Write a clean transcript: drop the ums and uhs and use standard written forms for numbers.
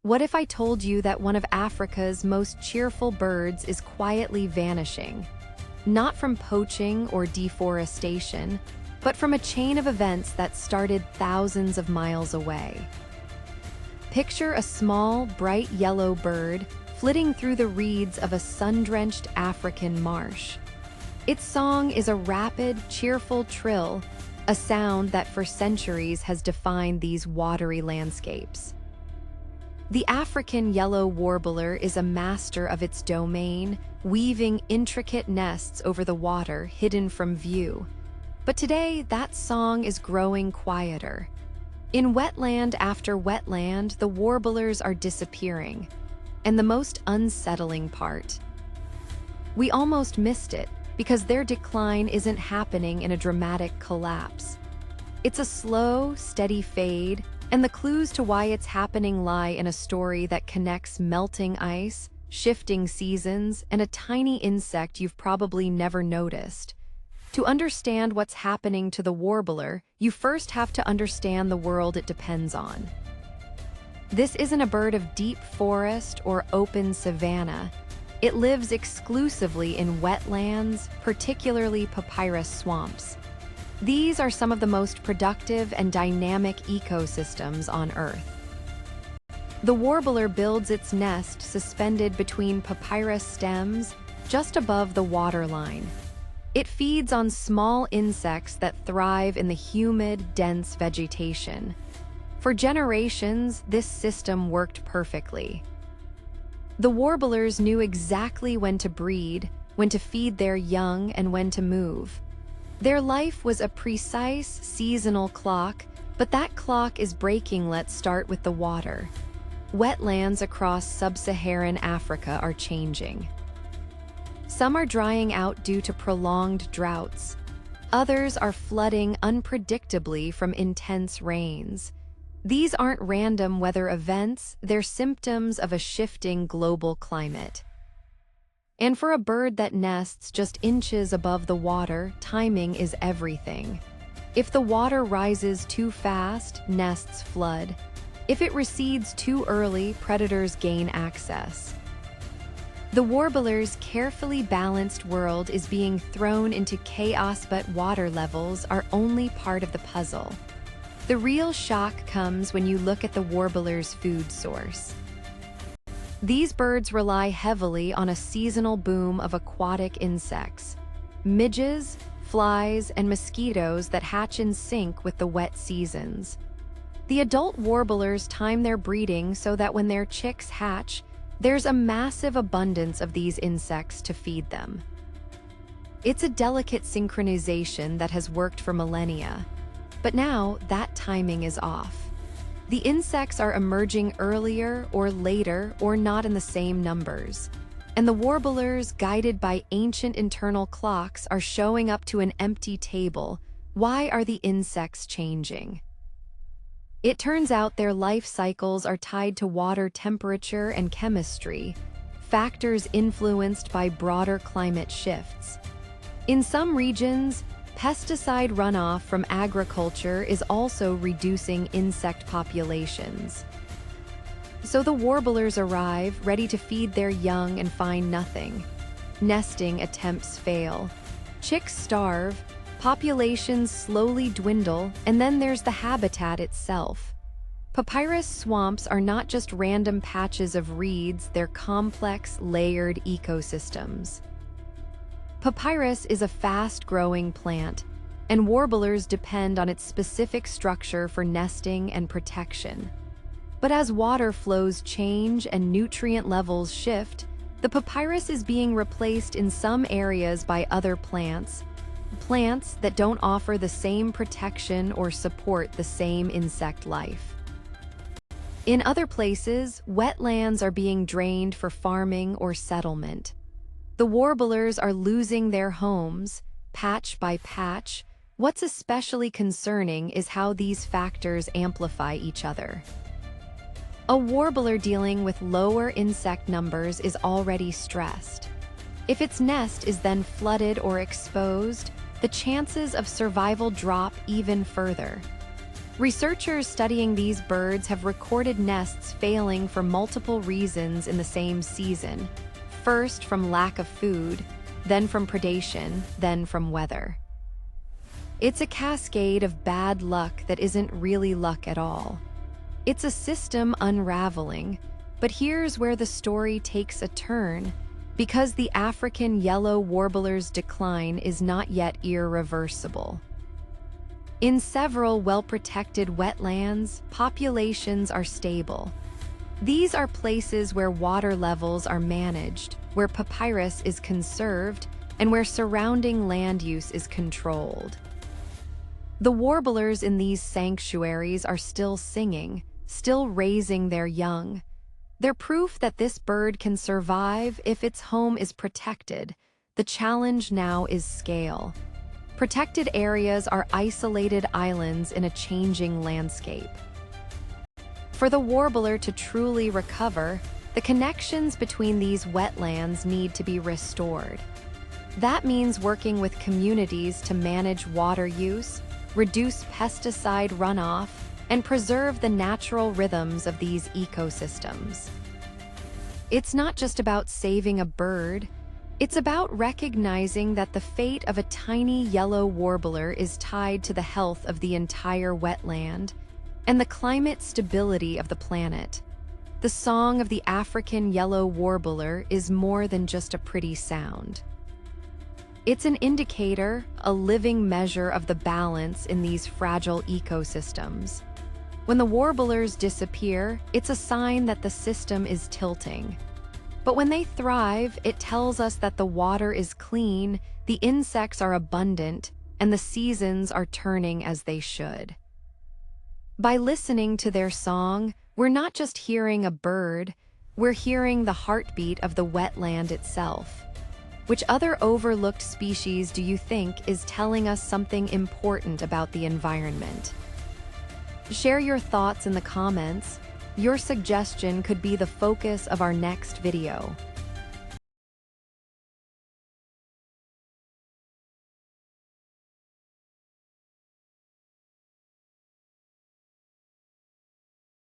What if I told you that one of Africa's most cheerful birds is quietly vanishing? Not from poaching or deforestation, but from a chain of events that started thousands of miles away. Picture a small, bright yellow bird flitting through the reeds of a sun-drenched African marsh. Its song is a rapid, cheerful trill, a sound that for centuries has defined these watery landscapes. The African yellow warbler is a master of its domain, weaving intricate nests over the water hidden from view. But today, that song is growing quieter. In wetland after wetland, the warblers are disappearing. And the most unsettling part, we almost missed it because their decline isn't happening in a dramatic collapse. It's a slow, steady fade, and the clues to why it's happening lie in a story that connects melting ice, shifting seasons, and a tiny insect you've probably never noticed. To understand what's happening to the warbler, you first have to understand the world it depends on. This isn't a bird of deep forest or open savanna. It lives exclusively in wetlands, particularly papyrus swamps. These are some of the most productive and dynamic ecosystems on Earth. The warbler builds its nest suspended between papyrus stems just above the waterline. It feeds on small insects that thrive in the humid, dense vegetation. For generations, this system worked perfectly. The warblers knew exactly when to breed, when to feed their young, and when to move. Their life was a precise, seasonal clock, but that clock is breaking. Let's start with the water. Wetlands across sub-Saharan Africa are changing. Some are drying out due to prolonged droughts. Others are flooding unpredictably from intense rains. These aren't random weather events, they're symptoms of a shifting global climate. And for a bird that nests just inches above the water, timing is everything. If the water rises too fast, nests flood. If it recedes too early, predators gain access. The warbler's carefully balanced world is being thrown into chaos, but water levels are only part of the puzzle. The real shock comes when you look at the warbler's food source. These birds rely heavily on a seasonal boom of aquatic insects, midges, flies, and mosquitoes that hatch in sync with the wet seasons. The adult warblers time their breeding so that when their chicks hatch, there's a massive abundance of these insects to feed them. It's a delicate synchronization that has worked for millennia. But now, that timing is off. The insects are emerging earlier or later or not in the same numbers. And the warblers, guided by ancient internal clocks, are showing up to an empty table. Why are the insects changing? It turns out their life cycles are tied to water temperature and chemistry, factors influenced by broader climate shifts. In some regions, pesticide runoff from agriculture is also reducing insect populations. So the warblers arrive, ready to feed their young and find nothing. Nesting attempts fail. Chicks starve, populations slowly dwindle, and then there's the habitat itself. Papyrus swamps are not just random patches of reeds, they're complex, layered ecosystems. Papyrus is a fast-growing plant, and warblers depend on its specific structure for nesting and protection. But as water flows change and nutrient levels shift, the papyrus is being replaced in some areas by other plants that don't offer the same protection or support the same insect life. In other places, wetlands are being drained for farming or settlement. The warblers are losing their homes, patch by patch. What's especially concerning is how these factors amplify each other. A warbler dealing with lower insect numbers is already stressed. If its nest is then flooded or exposed, the chances of survival drop even further. Researchers studying these birds have recorded nests failing for multiple reasons in the same season, first from lack of food, then from predation, then from weather. It's a cascade of bad luck that isn't really luck at all. It's a system unraveling, but here's where the story takes a turn, because the African yellow warbler's decline is not yet irreversible. In several well-protected wetlands, populations are stable. These are places where water levels are managed, where papyrus is conserved, and where surrounding land use is controlled. The warblers in these sanctuaries are still singing, still raising their young. They're proof that this bird can survive if its home is protected. The challenge now is scale. Protected areas are isolated islands in a changing landscape. For the warbler to truly recover, the connections between these wetlands need to be restored. That means working with communities to manage water use, reduce pesticide runoff, and preserve the natural rhythms of these ecosystems. It's not just about saving a bird, it's about recognizing that the fate of a tiny yellow warbler is tied to the health of the entire wetland and the climate stability of the planet. The song of the African yellow warbler is more than just a pretty sound. It's an indicator, a living measure of the balance in these fragile ecosystems. When the warblers disappear, it's a sign that the system is tilting. But when they thrive, it tells us that the water is clean, the insects are abundant, and the seasons are turning as they should. By listening to their song, we're not just hearing a bird, we're hearing the heartbeat of the wetland itself. Which other overlooked species do you think is telling us something important about the environment? Share your thoughts in the comments. Your suggestion could be the focus of our next video.